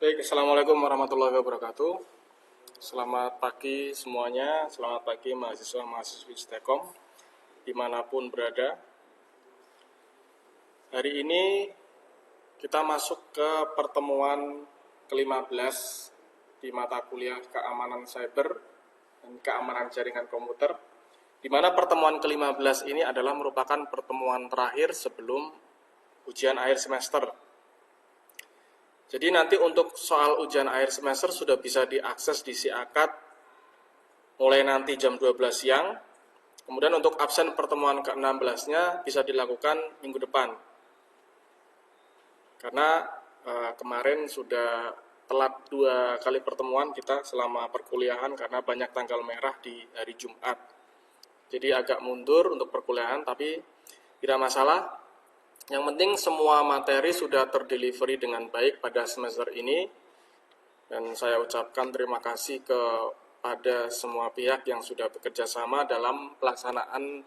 Baik, Assalamualaikum warahmatullahi wabarakatuh. Selamat pagi semuanya, selamat pagi mahasiswa-mahasiswi Stekom, dimanapun berada. Hari ini kita masuk ke pertemuan ke-15 di mata kuliah keamanan cyber dan keamanan jaringan komputer, di mana pertemuan ke-15 ini adalah merupakan pertemuan terakhir sebelum ujian akhir semester. Jadi nanti untuk soal ujian akhir semester sudah bisa diakses di SIAKAD mulai nanti jam 12 siang. Kemudian untuk absen pertemuan ke-16-nya bisa dilakukan minggu depan. Karena kemarin sudah telat 2 kali pertemuan kita selama perkuliahan karena banyak tanggal merah di hari Jumat. Jadi agak mundur untuk perkuliahan, tapi tidak masalah. Yang penting semua materi sudah terdelivery dengan baik pada semester ini, dan saya ucapkan terima kasih kepada semua pihak yang sudah bekerja sama dalam pelaksanaan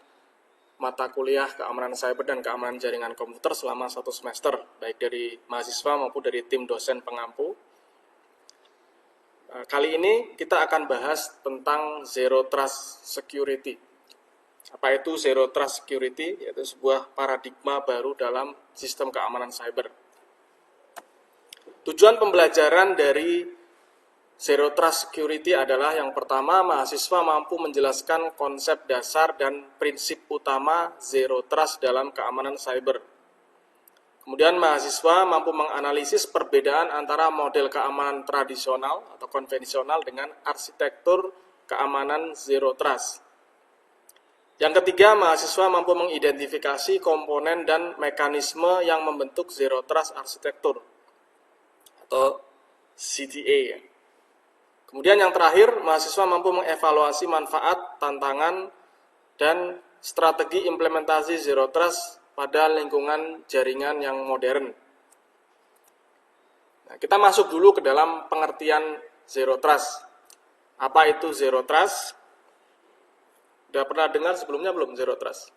mata kuliah keamanan cyber dan keamanan jaringan komputer selama 1 semester, baik dari mahasiswa maupun dari tim dosen pengampu. Kali ini kita akan bahas tentang Zero Trust Security. Apa itu Zero Trust Security? Yaitu sebuah paradigma baru dalam sistem keamanan cyber. Tujuan pembelajaran dari Zero Trust Security adalah yang pertama, mahasiswa mampu menjelaskan konsep dasar dan prinsip utama Zero Trust dalam keamanan cyber. Kemudian mahasiswa mampu menganalisis perbedaan antara model keamanan tradisional atau konvensional dengan arsitektur keamanan Zero Trust. Yang ketiga, mahasiswa mampu mengidentifikasi komponen dan mekanisme yang membentuk Zero Trust Architecture atau ZTA. Kemudian yang terakhir, mahasiswa mampu mengevaluasi manfaat, tantangan, dan strategi implementasi Zero Trust pada lingkungan jaringan yang modern. Nah, kita masuk dulu ke dalam pengertian Zero Trust. Apa itu Zero Trust? Udah pernah dengar sebelumnya belum Zero Trust?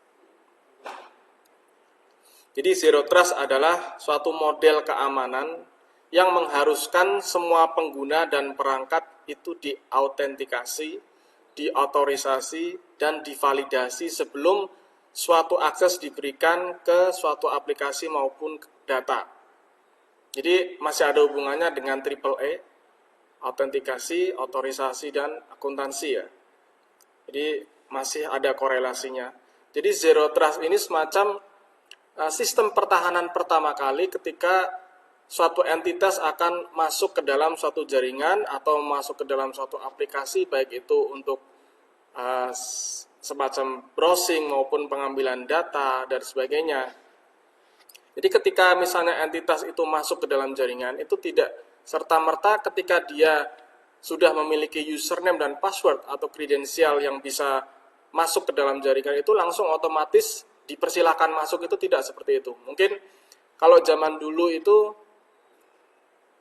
Jadi Zero Trust adalah suatu model keamanan yang mengharuskan semua pengguna dan perangkat itu diautentikasi, diotorisasi, dan divalidasi sebelum suatu akses diberikan ke suatu aplikasi maupun data. Jadi masih ada hubungannya dengan AAA, autentikasi, otorisasi, dan akuntansi ya. Jadi masih ada korelasinya. Jadi Zero Trust ini semacam sistem pertahanan pertama kali ketika suatu entitas akan masuk ke dalam suatu jaringan atau masuk ke dalam suatu aplikasi, baik itu untuk semacam browsing maupun pengambilan data dan sebagainya. Jadi ketika misalnya entitas itu masuk ke dalam jaringan, itu tidak serta-merta ketika dia sudah memiliki username dan password atau kredensial yang bisa masuk ke dalam jaringan itu langsung otomatis dipersilakan masuk, itu tidak seperti itu. Mungkin kalau zaman dulu itu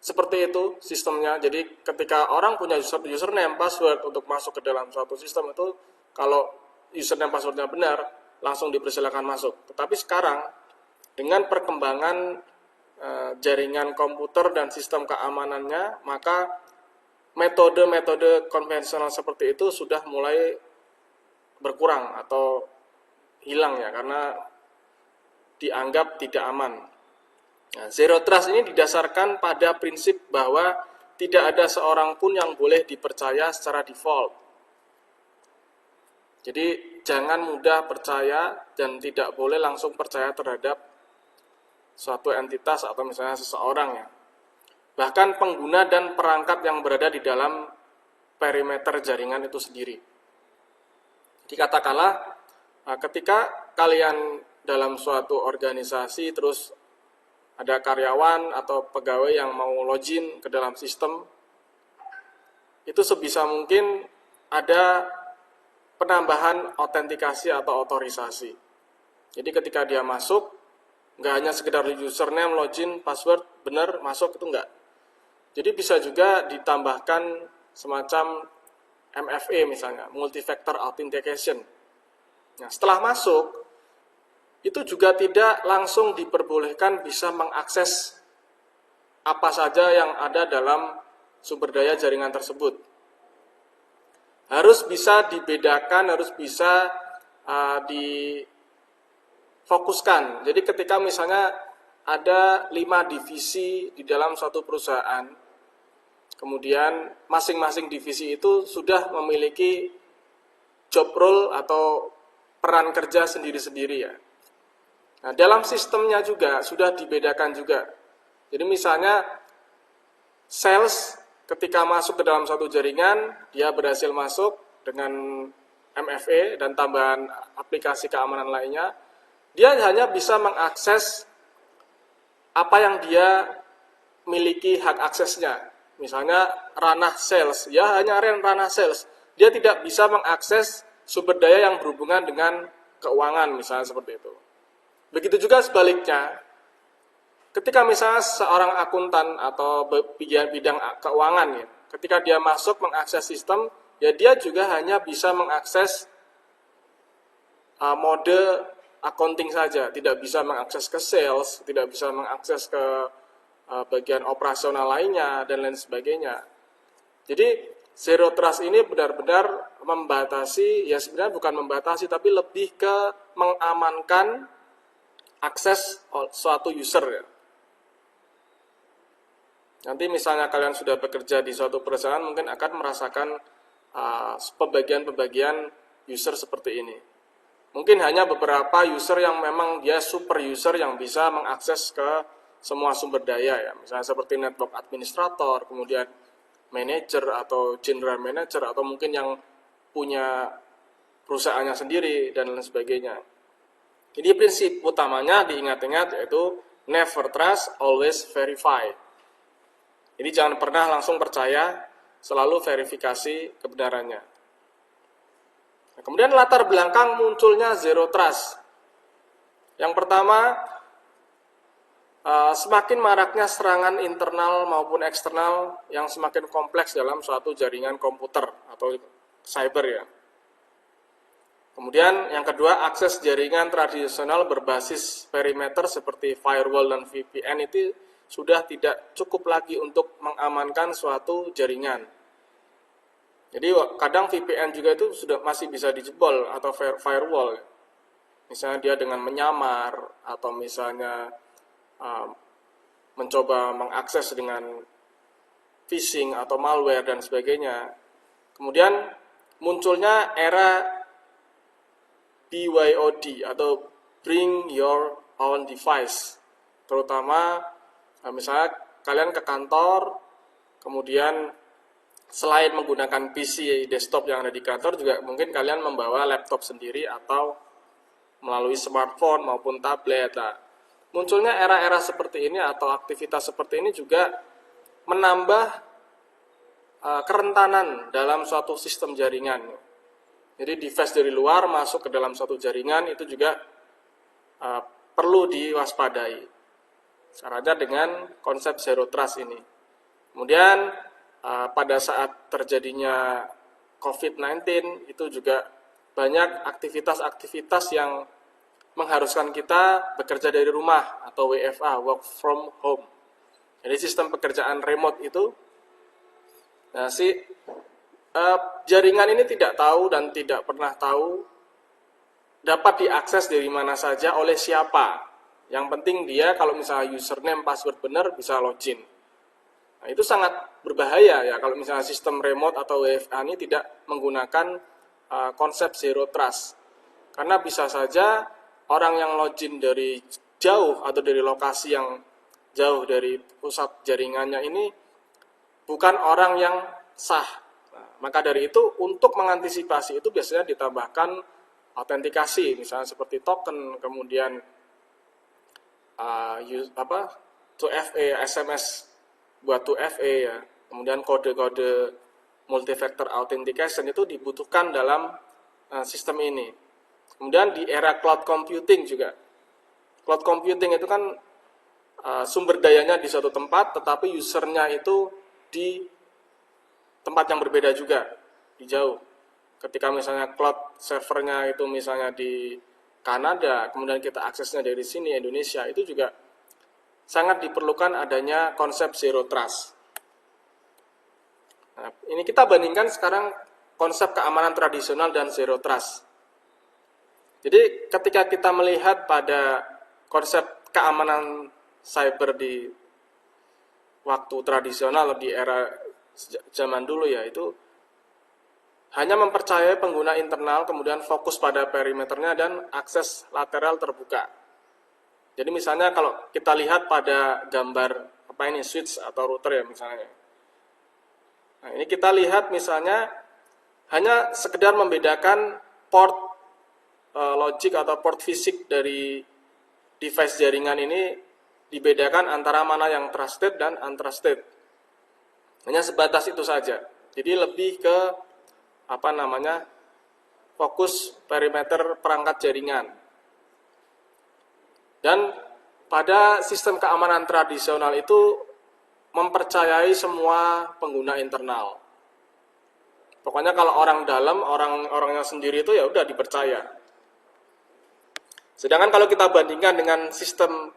seperti itu sistemnya. Jadi ketika orang punya username, password untuk masuk ke dalam suatu sistem itu, kalau username passwordnya benar, langsung dipersilakan masuk. Tetapi sekarang dengan perkembangan jaringan komputer dan sistem keamanannya, maka metode-metode konvensional seperti itu sudah mulai berkurang atau hilang ya, karena dianggap tidak aman. Nah, Zero Trust ini didasarkan pada prinsip bahwa tidak ada seorang pun yang boleh dipercaya secara default. Jadi jangan mudah percaya dan tidak boleh langsung percaya terhadap suatu entitas atau misalnya seseorang ya. Bahkan pengguna dan perangkat yang berada di dalam perimeter jaringan itu sendiri. Katakanlah ketika kalian dalam suatu organisasi terus ada karyawan atau pegawai yang mau login ke dalam sistem, itu sebisa mungkin ada penambahan autentikasi atau otorisasi. Jadi ketika dia masuk, nggak hanya sekedar username, login, password, benar masuk, itu enggak. Jadi bisa juga ditambahkan semacam MFA misalnya, multi-factor authentication. Nah, setelah masuk, itu juga tidak langsung diperbolehkan bisa mengakses apa saja yang ada dalam sumber daya jaringan tersebut. Harus bisa dibedakan, harus bisa difokuskan. Jadi ketika misalnya ada 5 divisi di dalam suatu perusahaan, kemudian masing-masing divisi itu sudah memiliki job role atau peran kerja sendiri-sendiri ya. Nah, dalam sistemnya juga sudah dibedakan juga. Jadi misalnya sales ketika masuk ke dalam suatu jaringan, dia berhasil masuk dengan MFA dan tambahan aplikasi keamanan lainnya, dia hanya bisa mengakses apa yang dia miliki hak aksesnya. Misalnya ranah sales, ya hanya ranah sales. Dia tidak bisa mengakses sumber daya yang berhubungan dengan keuangan, misalnya seperti itu. Begitu juga sebaliknya, ketika misalnya seorang akuntan atau bidang keuangan, ya, ketika dia masuk mengakses sistem, ya dia juga hanya bisa mengakses mode accounting saja, tidak bisa mengakses ke sales, tidak bisa mengakses ke bagian operasional lainnya, dan lain sebagainya. Jadi Zero Trust ini benar-benar membatasi, ya sebenarnya bukan membatasi, tapi lebih ke mengamankan akses suatu user ya. Nanti misalnya kalian sudah bekerja di suatu perusahaan, mungkin akan merasakan pembagian-pembagian user seperti ini. Mungkin hanya beberapa user yang memang dia super user yang bisa mengakses ke semua sumber daya ya. Misalnya seperti network administrator, kemudian manager atau general manager, atau mungkin yang punya perusahaannya sendiri dan lain sebagainya. Jadi prinsip utamanya diingat-ingat yaitu never trust, always verify. Jadi jangan pernah langsung percaya, selalu verifikasi kebenarannya. Nah, kemudian latar belakang munculnya Zero Trust. Yang pertama, semakin maraknya serangan internal maupun eksternal yang semakin kompleks dalam suatu jaringan komputer atau cyber ya. Kemudian yang kedua, akses jaringan tradisional berbasis perimeter seperti firewall dan VPN itu sudah tidak cukup lagi untuk mengamankan suatu jaringan. Jadi kadang VPN juga itu sudah masih bisa dijebol atau firewall. Misalnya dia dengan menyamar atau misalnya mencoba mengakses dengan phishing atau malware dan sebagainya. Kemudian munculnya era BYOD atau Bring Your Own Device. Terutama misalnya kalian ke kantor, kemudian selain menggunakan PC desktop yang ada di kantor, juga mungkin kalian membawa laptop sendiri atau melalui smartphone maupun tablet. Nah, munculnya era-era seperti ini atau aktivitas seperti ini juga menambah kerentanan dalam suatu sistem jaringan. Jadi device dari luar masuk ke dalam suatu jaringan itu juga perlu diwaspadai. Caranya dengan konsep Zero Trust ini. Kemudian pada saat terjadinya COVID-19 itu juga banyak aktivitas-aktivitas yang mengharuskan kita bekerja dari rumah atau WFA, work from home. Jadi sistem pekerjaan remote itu, nah jaringan ini tidak tahu dan tidak pernah tahu dapat diakses dari mana saja oleh siapa. Yang penting dia kalau misalnya username password benar bisa login. Nah, itu sangat berbahaya ya kalau misalnya sistem remote atau WFA ini tidak menggunakan konsep Zero Trust. Karena bisa saja orang yang login dari jauh atau dari lokasi yang jauh dari pusat jaringannya ini bukan orang yang sah. Nah, maka dari itu untuk mengantisipasi itu biasanya ditambahkan autentikasi, misalnya seperti token, kemudian 2FA, SMS buat 2FA ya. Kemudian kode-kode multi-factor authentication itu dibutuhkan dalam sistem ini. Kemudian di era cloud computing juga. Cloud computing itu kan sumber dayanya di suatu tempat, tetapi usernya itu di tempat yang berbeda juga, di jauh. Ketika misalnya cloud servernya itu misalnya di Kanada, kemudian kita aksesnya dari sini, Indonesia, itu juga sangat diperlukan adanya konsep zero trust. Nah, ini kita bandingkan sekarang konsep keamanan tradisional dan zero trust. Jadi ketika kita melihat pada konsep keamanan cyber di waktu tradisional, di era zaman dulu ya, itu hanya mempercayai pengguna internal, kemudian fokus pada perimeternya dan akses lateral terbuka. Jadi misalnya kalau kita lihat pada gambar apa ini, switch atau router ya misalnya. Nah, ini kita lihat misalnya hanya sekedar membedakan port logic atau port fisik dari device jaringan ini dibedakan antara mana yang trusted dan untrusted. Hanya sebatas itu saja. Jadi lebih ke fokus perimeter perangkat jaringan. Dan pada sistem keamanan tradisional itu mempercayai semua pengguna internal. Pokoknya kalau orang dalam, orangnya sendiri itu ya udah dipercaya. Sedangkan kalau kita bandingkan dengan sistem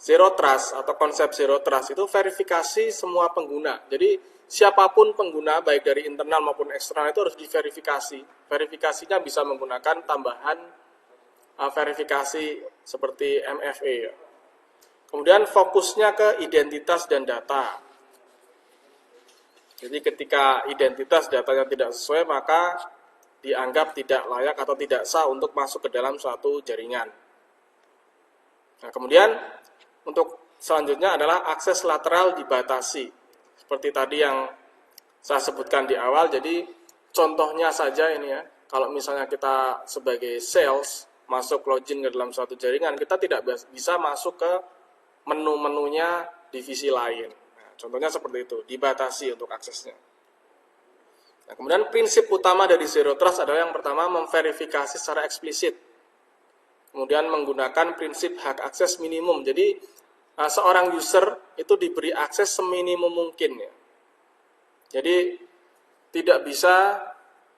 zero trust atau konsep zero trust itu verifikasi semua pengguna. Jadi siapapun pengguna baik dari internal maupun eksternal itu harus diverifikasi. Verifikasinya bisa menggunakan tambahan verifikasi seperti MFA. Ya. Kemudian fokusnya ke identitas dan data. Jadi ketika identitas datanya tidak sesuai, maka dianggap tidak layak atau tidak sah untuk masuk ke dalam suatu jaringan. Nah, kemudian untuk selanjutnya adalah akses lateral dibatasi. Seperti tadi yang saya sebutkan di awal, jadi contohnya saja ini ya, kalau misalnya kita sebagai sales masuk login ke dalam suatu jaringan, kita tidak bisa masuk ke menu-menunya divisi lain. Nah, contohnya seperti itu, dibatasi untuk aksesnya. Nah, kemudian prinsip utama dari zero trust adalah yang pertama memverifikasi secara eksplisit. Kemudian menggunakan prinsip hak akses minimum. Jadi seorang user itu diberi akses seminimum mungkin ya. Jadi tidak bisa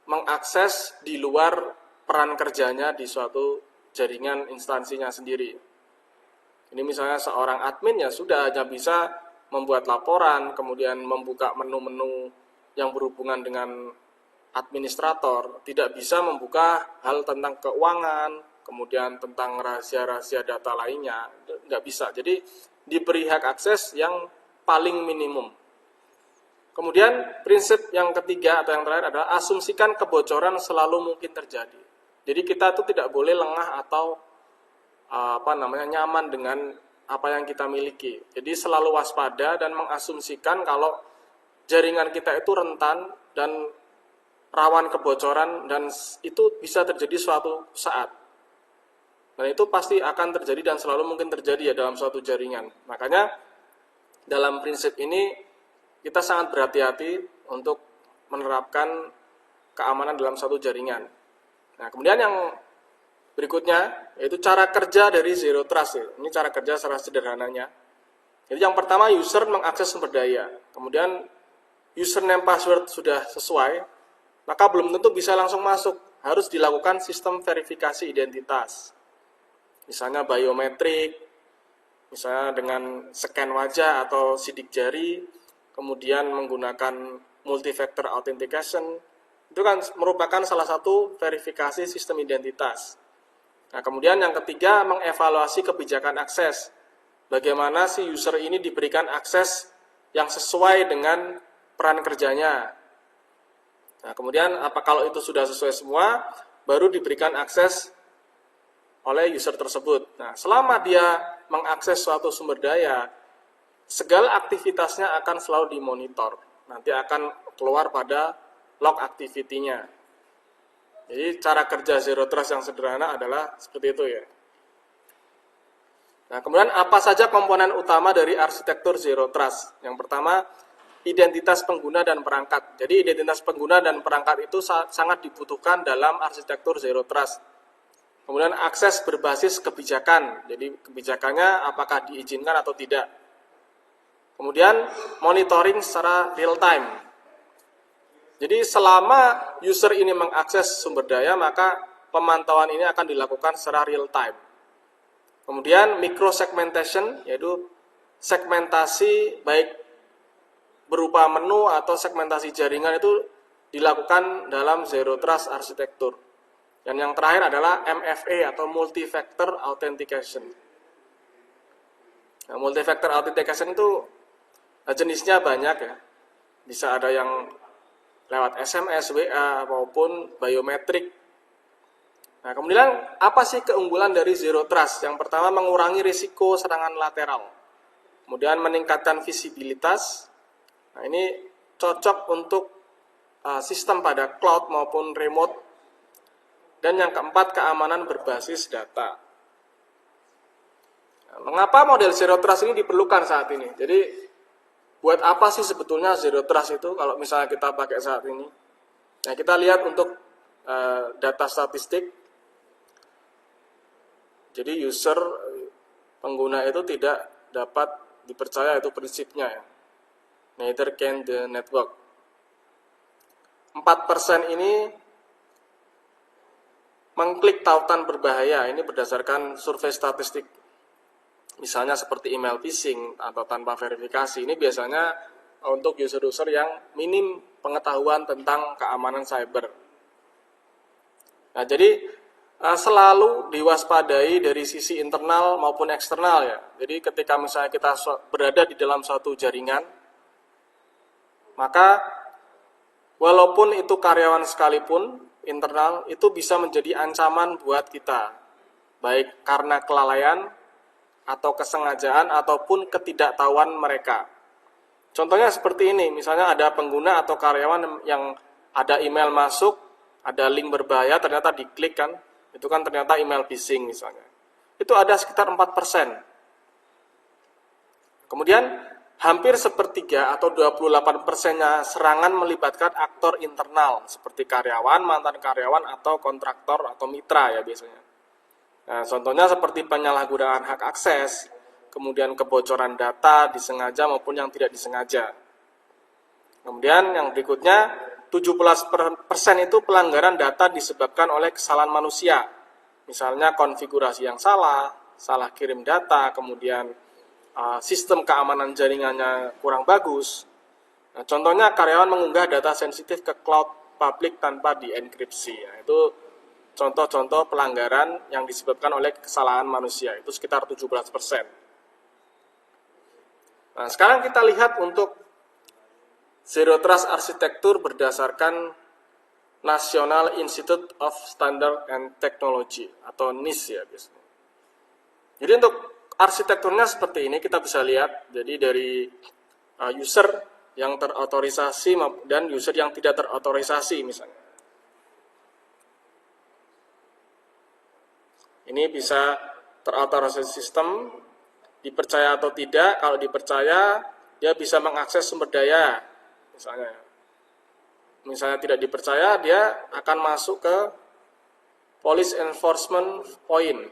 mengakses di luar peran kerjanya di suatu jaringan instansinya sendiri. Ini misalnya seorang admin ya sudah hanya bisa membuat laporan, kemudian membuka menu-menu yang berhubungan dengan administrator, tidak bisa membuka hal tentang keuangan, kemudian tentang rahasia-rahasia data lainnya, nggak bisa. Jadi diberi hak akses yang paling minimum. Kemudian prinsip yang ketiga atau yang terakhir adalah asumsikan kebocoran selalu mungkin terjadi. Jadi kita tuh tidak boleh lengah atau nyaman dengan apa yang kita miliki. Jadi selalu waspada dan mengasumsikan kalau jaringan kita itu rentan dan rawan kebocoran dan itu bisa terjadi suatu saat. Dan itu pasti akan terjadi dan selalu mungkin terjadi ya dalam suatu jaringan. Makanya dalam prinsip ini kita sangat berhati-hati untuk menerapkan keamanan dalam suatu jaringan. Nah, kemudian yang berikutnya yaitu cara kerja dari zero trust. Ini cara kerja secara sederhananya. Jadi yang pertama user mengakses sumber daya. Kemudian username password sudah sesuai, maka belum tentu bisa langsung masuk. Harus dilakukan sistem verifikasi identitas. Misalnya biometrik, misalnya dengan scan wajah atau sidik jari, kemudian menggunakan multi-factor authentication. Itu kan merupakan salah satu verifikasi sistem identitas. Nah, kemudian yang ketiga, mengevaluasi kebijakan akses. Bagaimana si user ini diberikan akses yang sesuai dengan peran kerjanya. Nah, kemudian kalau itu sudah sesuai semua, baru diberikan akses oleh user tersebut. Nah, selama dia mengakses suatu sumber daya, segala aktivitasnya akan selalu dimonitor. Nanti akan keluar pada log activity-nya. Jadi cara kerja zero trust yang sederhana adalah seperti itu ya. Nah, kemudian apa saja komponen utama dari arsitektur zero trust? Yang pertama, identitas pengguna dan perangkat. Jadi identitas pengguna dan perangkat itu sangat dibutuhkan dalam arsitektur zero trust. Kemudian akses berbasis kebijakan. Jadi kebijakannya apakah diizinkan atau tidak. Kemudian monitoring secara real time. Jadi selama user ini mengakses sumber daya, maka pemantauan ini akan dilakukan secara real time. Kemudian microsegmentation, yaitu segmentasi baik berupa menu atau segmentasi jaringan itu dilakukan dalam Zero Trust Architecture. Dan yang terakhir adalah MFA atau Multi-Factor Authentication. Nah, Multi-Factor Authentication itu jenisnya banyak ya. Bisa ada yang lewat SMS, WA, maupun biometrik. Nah, kemudian apa sih keunggulan dari Zero Trust? Yang pertama, mengurangi risiko serangan lateral. Kemudian meningkatkan visibilitas. Nah, ini cocok untuk sistem pada cloud maupun remote. Dan yang keempat, keamanan berbasis data. Nah, mengapa model Zero Trust ini diperlukan saat ini? Jadi, buat apa sih sebetulnya Zero Trust itu kalau misalnya kita pakai saat ini? Nah, kita lihat untuk data statistik. Jadi, user, pengguna itu tidak dapat dipercaya, itu prinsipnya ya. Neither can the network. 4% ini mengklik tautan berbahaya, ini berdasarkan survei statistik. Misalnya seperti email phishing atau tanpa verifikasi, ini biasanya untuk user-user yang minim pengetahuan tentang keamanan cyber. Nah, jadi selalu diwaspadai dari sisi internal maupun eksternal ya. Jadi ketika misalnya kita berada di dalam suatu jaringan, maka walaupun itu karyawan sekalipun, internal itu bisa menjadi ancaman buat kita, baik karena kelalaian atau kesengajaan ataupun ketidaktahuan mereka. Contohnya seperti ini, misalnya ada pengguna atau karyawan yang ada email masuk, ada link berbahaya, ternyata diklik kan, itu kan ternyata email phishing misalnya. Itu ada sekitar 4%. Kemudian hampir sepertiga atau 28%-nya serangan melibatkan aktor internal seperti karyawan, mantan karyawan, atau kontraktor atau mitra ya biasanya. Nah, contohnya seperti penyalahgunaan hak akses, kemudian kebocoran data disengaja maupun yang tidak disengaja. Kemudian yang berikutnya, 17% itu pelanggaran data disebabkan oleh kesalahan manusia. Misalnya konfigurasi yang salah, salah kirim data, kemudian sistem keamanan jaringannya kurang bagus. Nah, contohnya karyawan mengunggah data sensitif ke cloud publik tanpa dienkripsi. Nah, itu contoh-contoh pelanggaran yang disebabkan oleh kesalahan manusia. Itu sekitar 17%. Nah, sekarang kita lihat untuk Zero Trust Architecture berdasarkan National Institute of Standard and Technology atau NIST ya biasanya. Jadi untuk arsitekturnya seperti ini, kita bisa lihat, jadi dari user yang terotorisasi dan user yang tidak terotorisasi misalnya. Ini bisa terotorisasi sistem, dipercaya atau tidak. Kalau dipercaya, dia bisa mengakses sumber daya, misalnya tidak dipercaya, dia akan masuk ke police enforcement point,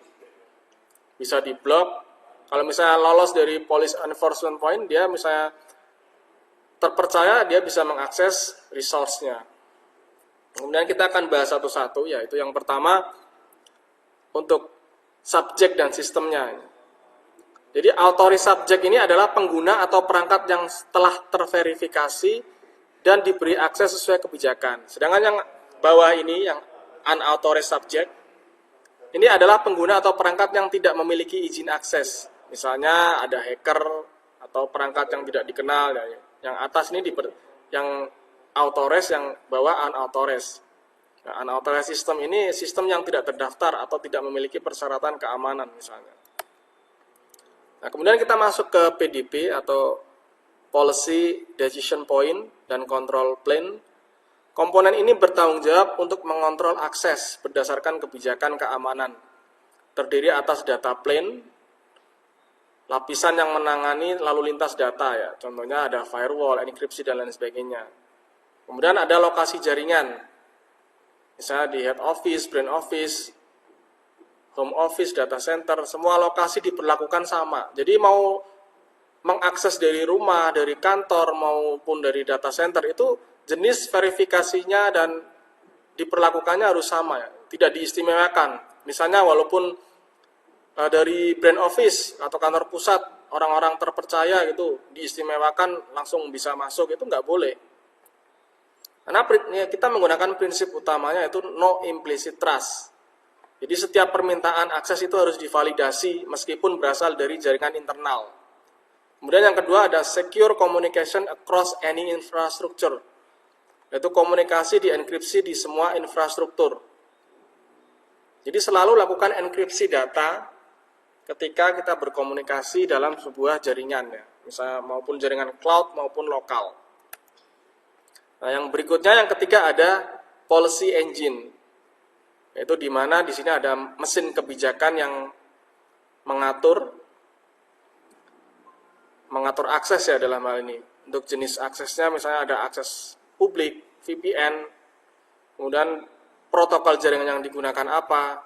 bisa diblok. Kalau misalnya lolos dari police enforcement point, dia misalnya terpercaya, dia bisa mengakses resource-nya. Kemudian kita akan bahas satu-satu, yaitu yang pertama untuk subjek dan sistemnya. Jadi authorized subject ini adalah pengguna atau perangkat yang telah terverifikasi dan diberi akses sesuai kebijakan. Sedangkan yang bawah ini, yang unauthorized subject, ini adalah pengguna atau perangkat yang tidak memiliki izin akses. Misalnya ada hacker atau perangkat yang tidak dikenal. Ya. Yang atas ini yang authorized, yang bawah unauthorized. Nah, unauthorized system ini sistem yang tidak terdaftar atau tidak memiliki persyaratan keamanan misalnya. Nah, kemudian kita masuk ke PDP atau Policy Decision Point dan Control Plane. Komponen ini bertanggung jawab untuk mengontrol akses berdasarkan kebijakan keamanan. Terdiri atas data plane, lapisan yang menangani lalu lintas data ya. Contohnya ada firewall, enkripsi dan lain sebagainya. Kemudian ada lokasi jaringan. Misalnya di head office, brain office, home office, data center, semua lokasi diperlakukan sama. Jadi mau mengakses dari rumah, dari kantor maupun dari data center itu jenis verifikasinya dan diperlakukannya harus sama ya. Tidak diistimewakan. Misalnya walaupun dari brand office atau kantor pusat orang-orang terpercaya gitu, diistimewakan langsung bisa masuk, itu nggak boleh. Karena kita menggunakan prinsip utamanya itu no implicit trust. Jadi setiap permintaan akses itu harus divalidasi meskipun berasal dari jaringan internal. Kemudian yang kedua ada secure communication across any infrastructure, yaitu komunikasi dienkripsi di semua infrastruktur. Jadi selalu lakukan enkripsi data ketika kita berkomunikasi dalam sebuah jaringan, ya, misalnya maupun jaringan cloud maupun lokal. Nah, yang berikutnya yang ketiga ada policy engine, yaitu di mana di sini ada mesin kebijakan yang mengatur akses ya dalam hal ini. Untuk jenis aksesnya misalnya ada akses publik, VPN, kemudian protokol jaringan yang digunakan apa,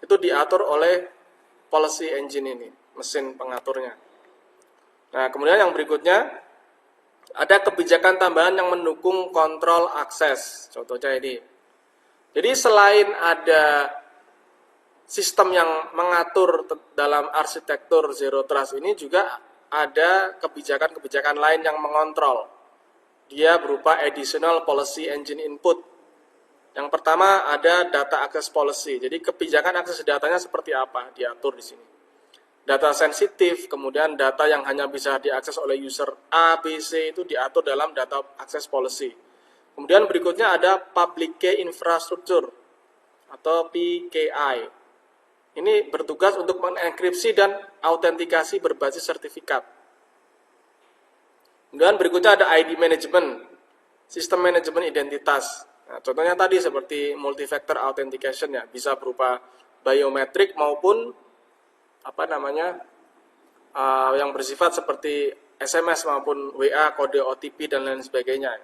itu diatur oleh policy engine ini, mesin pengaturnya. Nah, kemudian yang berikutnya ada kebijakan tambahan yang mendukung kontrol akses. Contohnya ini. Jadi selain ada sistem yang mengatur dalam arsitektur Zero Trust ini juga ada kebijakan-kebijakan lain yang mengontrol. Dia berupa additional policy engine input. Yang pertama ada data access policy. Jadi kebijakan akses datanya seperti apa diatur di sini. Data sensitif, kemudian data yang hanya bisa diakses oleh user A, B, C itu diatur dalam data access policy. Kemudian berikutnya ada public key infrastructure atau PKI. Ini bertugas untuk mengenkripsi dan autentikasi berbasis sertifikat. Kemudian berikutnya ada ID management, sistem manajemen identitas. Nah, contohnya tadi seperti multi-factor authentication ya, bisa berupa biometrik maupun yang bersifat seperti SMS maupun WA, kode OTP dan lain sebagainya.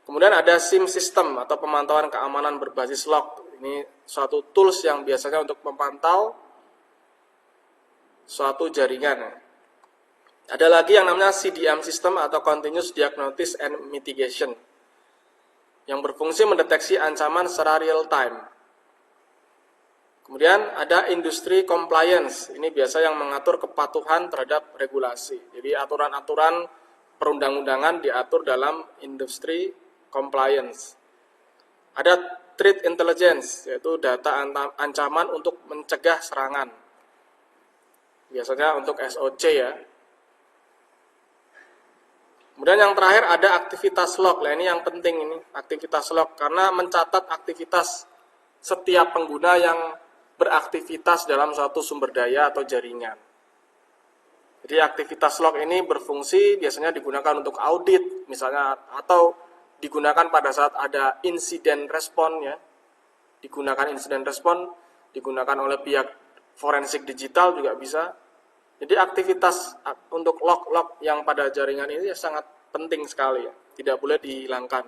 Kemudian ada SIM system atau pemantauan keamanan berbasis log. Ini suatu tools yang biasanya untuk memantau suatu jaringan. Ada lagi yang namanya CDM system atau Continuous Diagnosis and Mitigation, yang berfungsi mendeteksi ancaman secara real time. Kemudian ada industry compliance, ini biasa yang mengatur kepatuhan terhadap regulasi. Jadi aturan-aturan perundang-undangan diatur dalam industry compliance. Ada threat intelligence, yaitu data ancaman untuk mencegah serangan. Biasanya untuk SOC ya. Kemudian yang terakhir ada aktivitas log. Nah, ini yang penting ini, aktivitas log, karena mencatat aktivitas setiap pengguna yang beraktivitas dalam suatu sumber daya atau jaringan. Jadi aktivitas log ini berfungsi biasanya digunakan untuk audit misalnya, atau digunakan pada saat ada insiden respon ya. Digunakan insiden respon, digunakan oleh pihak forensik digital juga bisa. Jadi aktivitas untuk log-log yang pada jaringan ini sangat penting sekali ya, tidak boleh dihilangkan.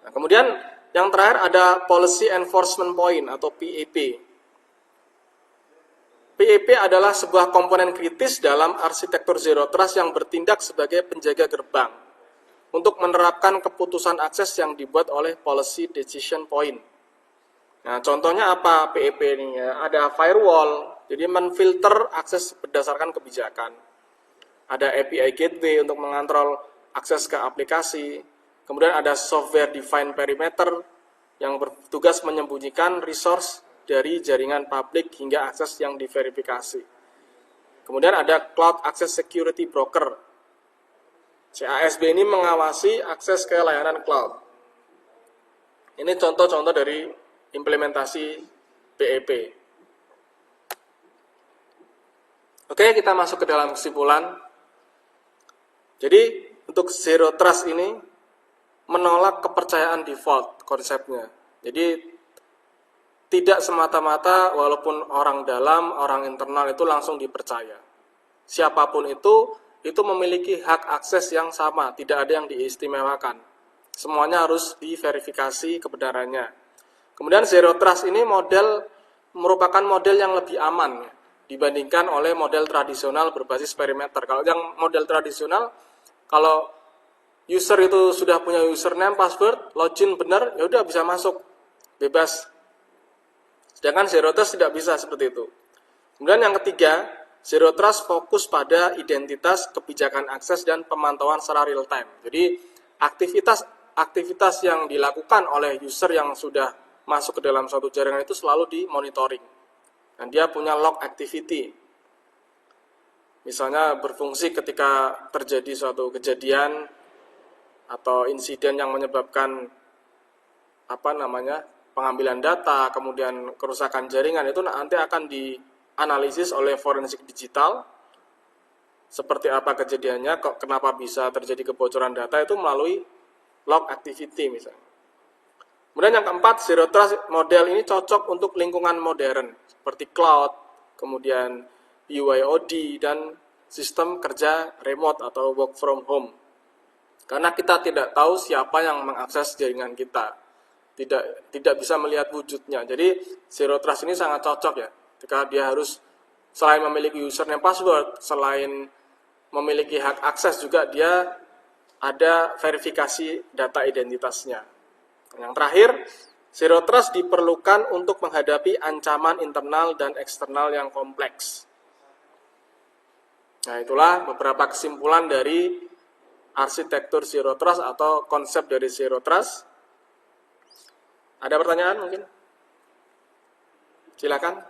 Nah, kemudian yang terakhir ada Policy Enforcement Point atau PEP. PEP adalah sebuah komponen kritis dalam arsitektur Zero Trust yang bertindak sebagai penjaga gerbang untuk menerapkan keputusan akses yang dibuat oleh Policy Decision Point. Nah, contohnya apa PEP ini ya? Ada firewall, jadi menfilter akses berdasarkan kebijakan. Ada API gateway untuk mengontrol akses ke aplikasi. Kemudian ada software defined perimeter yang bertugas menyembunyikan resource dari jaringan publik hingga akses yang diverifikasi. Kemudian ada Cloud Access Security Broker. CASB ini mengawasi akses ke layanan cloud. Ini contoh-contoh dari implementasi PEP. Oke, kita masuk ke dalam kesimpulan. Jadi, untuk Zero Trust ini menolak kepercayaan default konsepnya. Jadi, tidak semata-mata walaupun orang dalam, orang internal itu langsung dipercaya. Siapapun itu memiliki hak akses yang sama, tidak ada yang diistimewakan. Semuanya harus diverifikasi kebenarannya. Kemudian Zero Trust ini merupakan model yang lebih aman ya, dibandingkan oleh model tradisional berbasis perimeter. Kalau yang model tradisional, kalau user itu sudah punya username, password, login benar, ya udah bisa masuk, bebas. Sedangkan Zero Trust tidak bisa seperti itu. Kemudian yang ketiga, Zero Trust fokus pada identitas, kebijakan akses, dan pemantauan secara real time. Jadi aktivitas yang dilakukan oleh user yang sudah masuk ke dalam suatu jaringan itu selalu dimonitoring. Dan dia punya log activity. Misalnya berfungsi ketika terjadi suatu kejadian atau insiden yang menyebabkan pengambilan data, kemudian kerusakan jaringan, itu nanti akan dianalisis oleh forensik digital. Seperti apa kejadiannya, kok kenapa bisa terjadi kebocoran data, itu melalui log activity misalnya. Kemudian yang keempat, Zero Trust model ini cocok untuk lingkungan modern seperti cloud, kemudian BYOD, dan sistem kerja remote atau work from home. Karena kita tidak tahu siapa yang mengakses jaringan kita, tidak bisa melihat wujudnya. Jadi Zero Trust ini sangat cocok ya, ketika dia harus selain memiliki username password, selain memiliki hak akses, juga dia ada verifikasi data identitasnya. Yang terakhir, Zero Trust diperlukan untuk menghadapi ancaman internal dan eksternal yang kompleks. Nah, itulah beberapa kesimpulan dari arsitektur Zero Trust atau konsep dari Zero Trust. Ada pertanyaan mungkin? Silakan.